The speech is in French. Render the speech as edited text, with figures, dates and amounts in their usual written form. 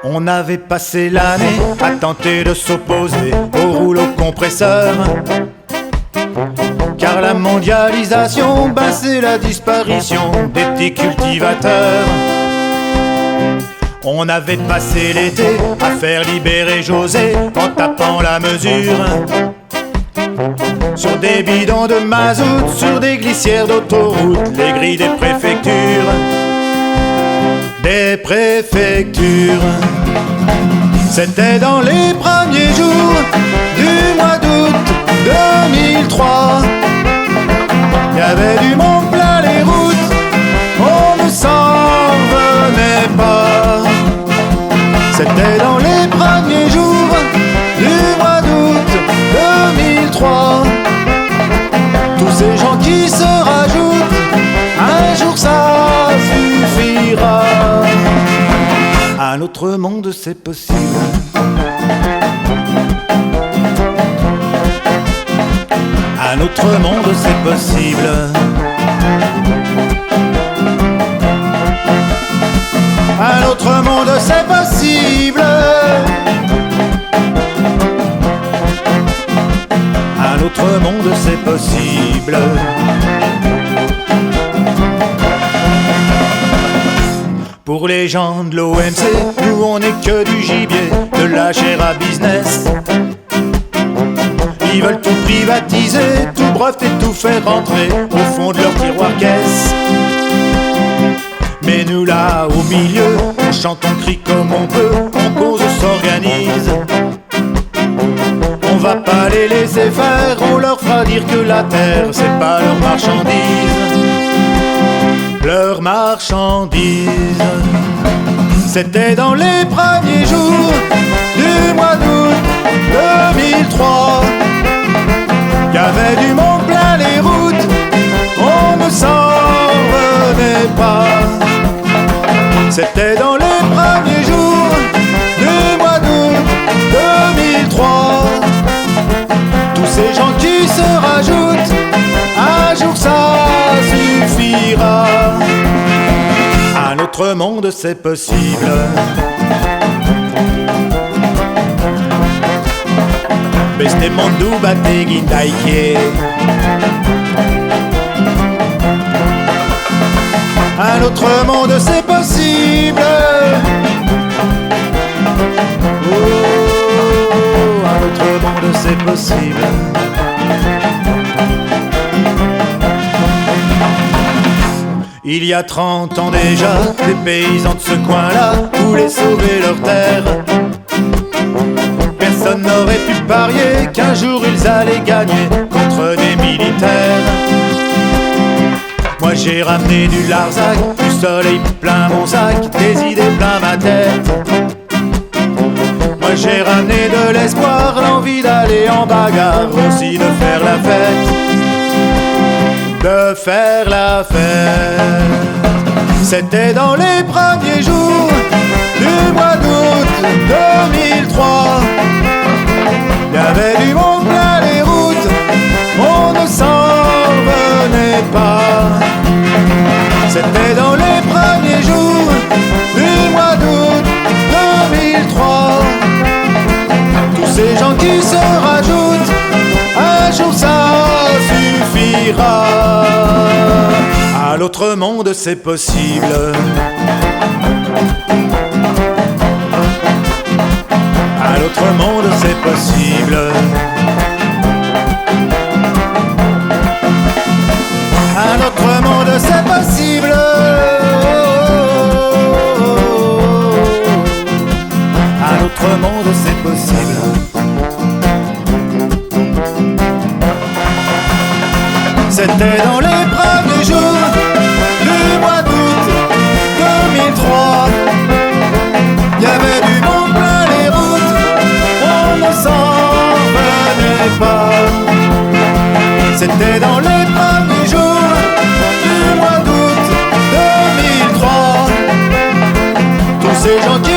On avait passé l'année à tenter de s'opposer au rouleau compresseur. Car la mondialisation, ben c'est la disparition des petits cultivateurs. On avait passé l'été à faire libérer José en tapant la mesure sur des bidons de mazout, sur des glissières d'autoroute, les grilles des préfectures. Des préfectures. C'était dans les premiers jours du mois d'août 2003. Il y avait du monde plein les routes, on ne s'en revenait pas. C'était dans les premiers jours du mois d'août 2003. Tous ces gens qui se rajoutent, un jour ça suffira. Un autre monde c'est possible. Un autre monde c'est possible. Un autre monde c'est possible. Un autre monde c'est possible. Pour les gens de l'OMC, nous on n'est que du gibier, de la chair à business. Ils veulent tout privatiser, tout breveter, tout faire rentrer au fond de leur tiroir caisse. Mais nous là au milieu, on chante, on crie comme on peut, on cause, on s'organise. On va pas les laisser faire, on leur fera dire que la terre c'est pas leur marchandise. Leur marchandise. C'était dans les premiers jours du mois d'août 2003. Il y avait du monde plein les routes, on ne s'en revenait pas. C'était dans les premiers jours du mois d'août 2003. Tous ces gens qui se rajoutent, un jour ça suffira. Un autre monde c'est possible. Beste mundu bat egin daike. Un autre monde c'est possible. Oh, un autre monde c'est possible. Il y a 30 ans déjà, les paysans de ce coin-là voulaient sauver leur terre. Personne n'aurait pu parier qu'un jour ils allaient gagner contre des militaires. Moi j'ai ramené du Larzac, du soleil plein mon sac, des idées plein ma tête. Moi j'ai ramené de l'espoir, l'envie d'aller en bagarre, aussi de faire la fête. De faire la fête. C'était dans les premiers jours du mois d'août 2003. Il y avait du monde plein les routes, on ne s'en revenait pas. C'était dans les premiers jours du mois d'août 2003. Tous ces gens qui se rajoutent, un jour ça suffira. À l'autre monde c'est possible. À l'autre monde c'est possible. À l'autre monde c'est possible. À l'autre monde c'est possible. C'était dans les premiers jours du mois d'août 2003. Il y avait du monde plein les routes, on ne s'en revenait pas. C'était dans les premiers jours du mois d'août 2003. Tous ces gens qui